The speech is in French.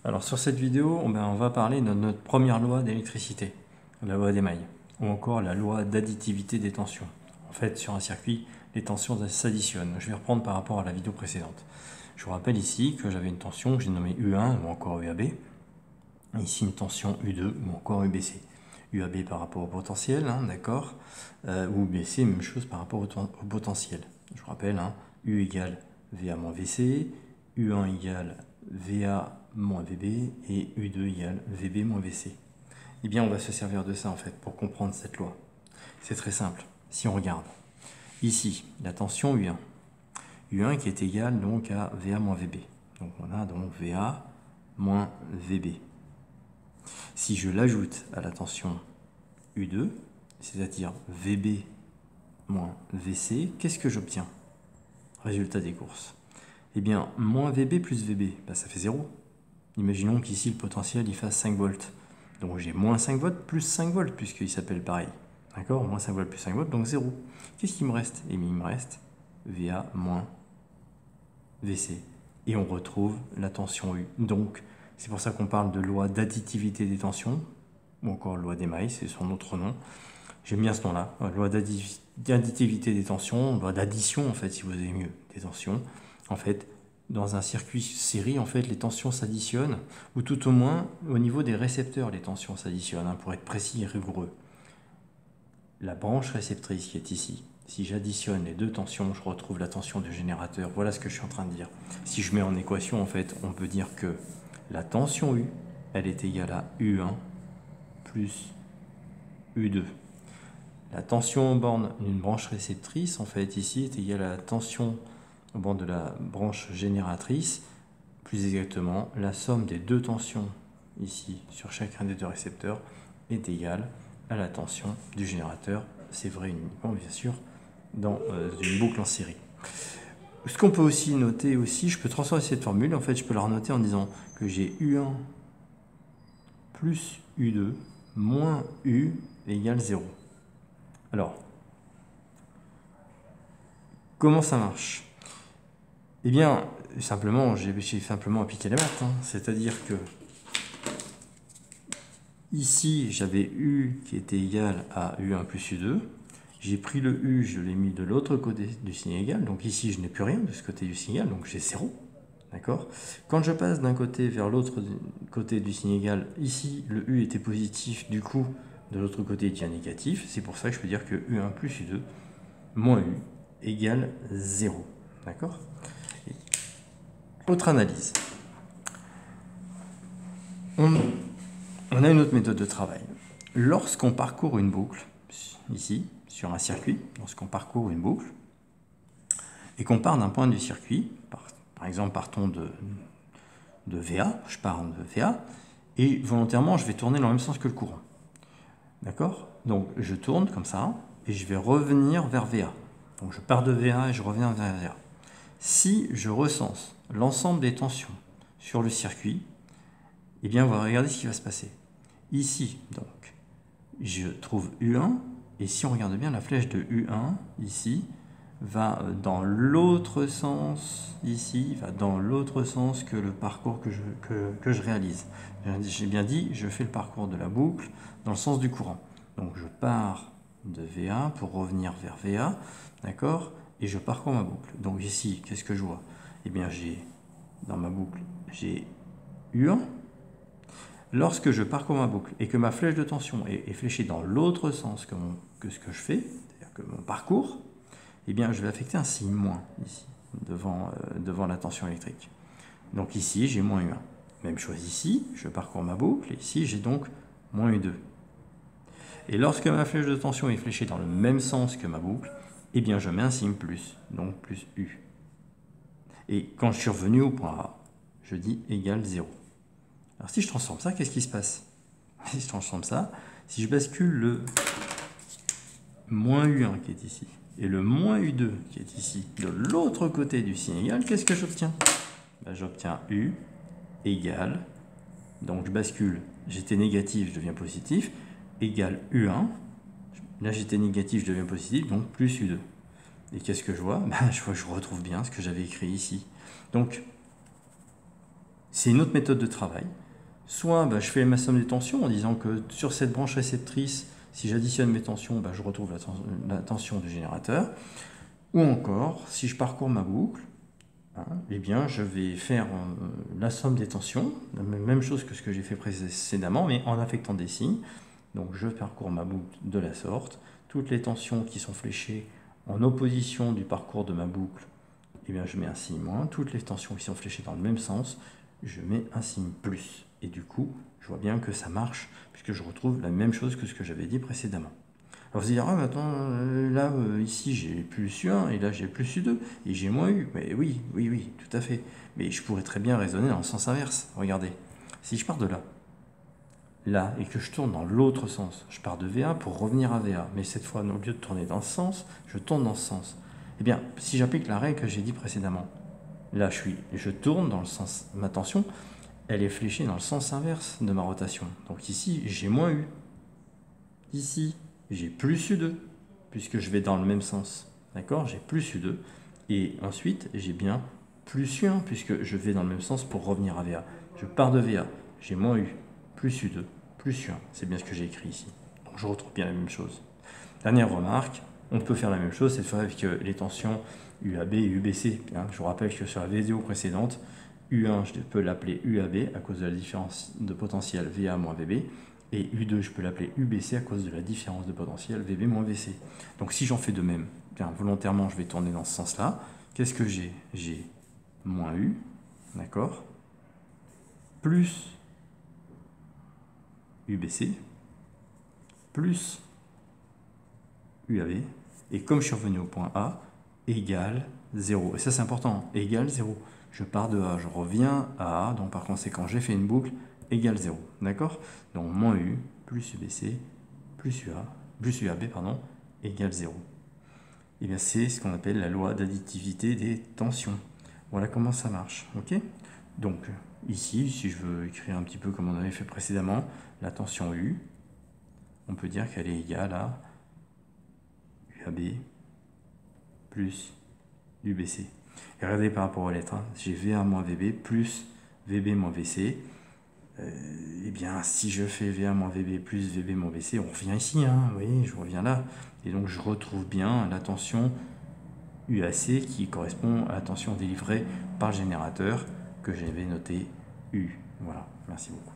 Alors sur cette vidéo, on va parler de notre première loi d'électricité, la loi d'Émaille, ou encore la loi d'additivité des tensions. En fait, sur un circuit, les tensions s'additionnent. Je vais reprendre par rapport à la vidéo précédente. Je vous rappelle ici que j'avais une tension que j'ai nommée U1 ou encore UAB. Ici une tension U2 ou encore UBC. UAB par rapport au potentiel, d'accord, ou UBC, même chose par rapport au potentiel. Je vous rappelle, U égale VA moins VC, U1 égale VA moins VB et U2 égale VB moins VC. Eh bien, on va se servir de ça en fait pour comprendre cette loi. C'est très simple. Si on regarde ici la tension U1, U1 qui est égale donc à VA moins VB. Donc on a donc VA moins VB. Si je l'ajoute à la tension U2, c'est-à-dire VB moins VC, qu'est-ce que j'obtiens? Résultat des courses. Eh bien, moins VB plus VB, ça fait 0. Imaginons qu'ici le potentiel il fasse 5 volts. Donc j'ai moins 5 volts plus 5 volts puisqu'il s'appelle pareil. D'accord? Moins 5 volts plus 5 volts, donc 0. Qu'est-ce qui me reste? Eh bien, il me reste VA moins VC. Et on retrouve la tension U. Donc, c'est pour ça qu'on parle de loi d'additivité des tensions, ou encore loi d'Émaille, c'est son autre nom. J'aime bien ce nom-là, loi d'additivité des tensions, loi d'addition en fait, si vous avez mieux, des tensions. En fait, dans un circuit série, en fait, les tensions s'additionnent, ou tout au moins, au niveau des récepteurs, les tensions s'additionnent, pour être précis et rigoureux. La branche réceptrice qui est ici, si j'additionne les deux tensions, je retrouve la tension du générateur. Voilà ce que je suis en train de dire. Si je mets en équation, en fait, on peut dire que la tension U, elle est égale à U1 plus U2. La tension aux bornes d'une branche réceptrice, en fait, ici, est égale à la tension aux bornes de la branche génératrice. Plus exactement, la somme des deux tensions, ici, sur chacun des deux récepteurs, est égale à la tension du générateur. C'est vrai uniquement, bien sûr, dans une boucle en série. Ce qu'on peut aussi noter, je peux transformer cette formule, en fait, je peux la renoter en disant que j'ai U1 plus U2 moins U égale 0. Alors, comment ça marche? Eh bien, simplement, j'ai simplement appliqué la maths. C'est-à-dire que ici, j'avais U qui était égal à U1 plus U2. J'ai pris le U, je l'ai mis de l'autre côté du signe égal. Donc ici, je n'ai plus rien de ce côté du signe égal, donc j'ai 0. D'accord? Quand je passe d'un côté vers l'autre côté du signe égal, ici, le U était positif, du coup, de l'autre côté, il devient négatif. C'est pour ça que je peux dire que U1 plus U2 moins U égale 0. D'accord? Autre analyse. On a une autre méthode de travail. Lorsqu'on parcourt une boucle, ici, sur un circuit, lorsqu'on parcourt une boucle, et qu'on part d'un point du circuit, par exemple, partons de VA, je pars de VA, et volontairement, je vais tourner dans le même sens que le courant. D'accord? Donc, je tourne comme ça, et je vais revenir vers VA. Donc, je pars de VA et je reviens vers VA. Si je recense l'ensemble des tensions sur le circuit, eh bien, on va regarder ce qui va se passer. Ici, donc, je trouve U1, et si on regarde bien, la flèche de U1, ici, va dans l'autre sens, ici, va dans l'autre sens que le parcours que je réalise. J'ai bien dit, je fais le parcours de la boucle dans le sens du courant. Donc, je pars de VA pour revenir vers VA, d'accord? Et je parcours ma boucle. Donc ici, qu'est-ce que je vois? Eh bien, dans ma boucle, j'ai U1. Lorsque je parcours ma boucle et que ma flèche de tension est fléchée dans l'autre sens que ce que je fais, c'est-à-dire que mon parcours, eh bien, je vais affecter un signe moins ici, devant la tension électrique. Donc ici, j'ai moins U1. Même chose ici, je parcours ma boucle, et ici, j'ai donc moins U2. Et lorsque ma flèche de tension est fléchée dans le même sens que ma boucle, eh bien, je mets un signe plus, donc plus U. Et quand je suis revenu au point A, je dis égal 0. Alors si je transforme ça, qu'est-ce qui se passe? Si je transforme ça, si je bascule le moins U1 qui est ici, et le moins U2 qui est ici, de l'autre côté du signe égal, qu'est-ce que j'obtiens? J'obtiens U égale, donc je bascule, j'étais négatif, je deviens positif, égale U1, là j'étais négatif, je deviens positif, donc plus U2. Et qu'est-ce que je vois? Je retrouve bien ce que j'avais écrit ici. Donc, c'est une autre méthode de travail. Soit je fais ma somme des tensions en disant que sur cette branche réceptrice, si j'additionne mes tensions, je retrouve la tension du générateur. Ou encore, si je parcours ma boucle, eh bien, je vais faire la somme des tensions, la même chose que ce que j'ai fait précédemment, mais en affectant des signes. Donc je parcours ma boucle de la sorte. Toutes les tensions qui sont fléchées en opposition du parcours de ma boucle, eh bien, je mets un signe moins. Toutes les tensions qui sont fléchées dans le même sens, je mets un signe plus. Et du coup, je vois bien que ça marche, puisque je retrouve la même chose que ce que j'avais dit précédemment. Alors vous allez dire, ah, mais attends, là, ici j'ai plus U1 et là j'ai plus U2 et j'ai moins U. Mais oui, tout à fait. Mais je pourrais très bien raisonner dans le sens inverse. Regardez, si je pars de là, et que je tourne dans l'autre sens, je pars de VA pour revenir à VA. Mais cette fois, au lieu de tourner dans ce sens, je tourne dans ce sens. Eh bien, si j'applique la règle que j'ai dit précédemment, là je tourne dans le sens, ma tension, elle est fléchée dans le sens inverse de ma rotation. Donc ici, j'ai moins U. Ici, j'ai plus U2, puisque je vais dans le même sens. D'accord? J'ai plus U2. Et ensuite, j'ai bien plus U1, puisque je vais dans le même sens pour revenir à VA. Je pars de VA, j'ai moins U, plus U2, plus U1. C'est bien ce que j'ai écrit ici. Donc je retrouve bien la même chose. Dernière remarque, on peut faire la même chose cette fois avec les tensions UAB et UBC. Je vous rappelle que sur la vidéo précédente, U1, je peux l'appeler UAB à cause de la différence de potentiel VA moins VB. Et U2, je peux l'appeler UBC à cause de la différence de potentiel VB moins VC. Donc si j'en fais de même, bien volontairement, je vais tourner dans ce sens-là. Qu'est-ce que j'ai? J'ai moins U, d'accord, plus UBC, plus UAB. Et comme je suis revenu au point A, égale 0. Et ça, c'est important, égale 0. Je pars de A, je reviens à A, donc par conséquent, j'ai fait une boucle égale 0. D'accord? Donc moins U plus UBC plus UAB égale 0. Et bien c'est ce qu'on appelle la loi d'additivité des tensions. Voilà comment ça marche. Ok? Donc ici, si je veux écrire un petit peu comme on avait fait précédemment, la tension U, on peut dire qu'elle est égale à UAB plus UBC. Et regardez par rapport aux lettres, j'ai VA moins VB plus VB moins VC. Eh bien, si je fais VA moins VB plus VB moins VC, on revient ici, oui, je reviens là. Et donc, je retrouve bien la tension UAC qui correspond à la tension délivrée par le générateur que j'avais noté U. Voilà, merci beaucoup.